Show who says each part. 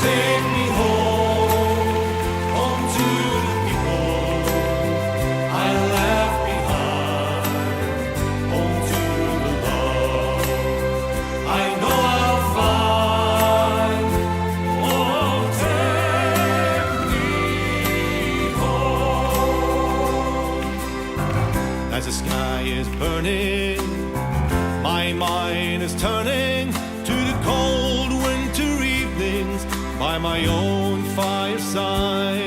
Speaker 1: take me home, home to the people I left behind, home to the love I know I'll find. Oh, take me home. As the sky is burning, my mind is turning to the cold winter evenings by my own fireside.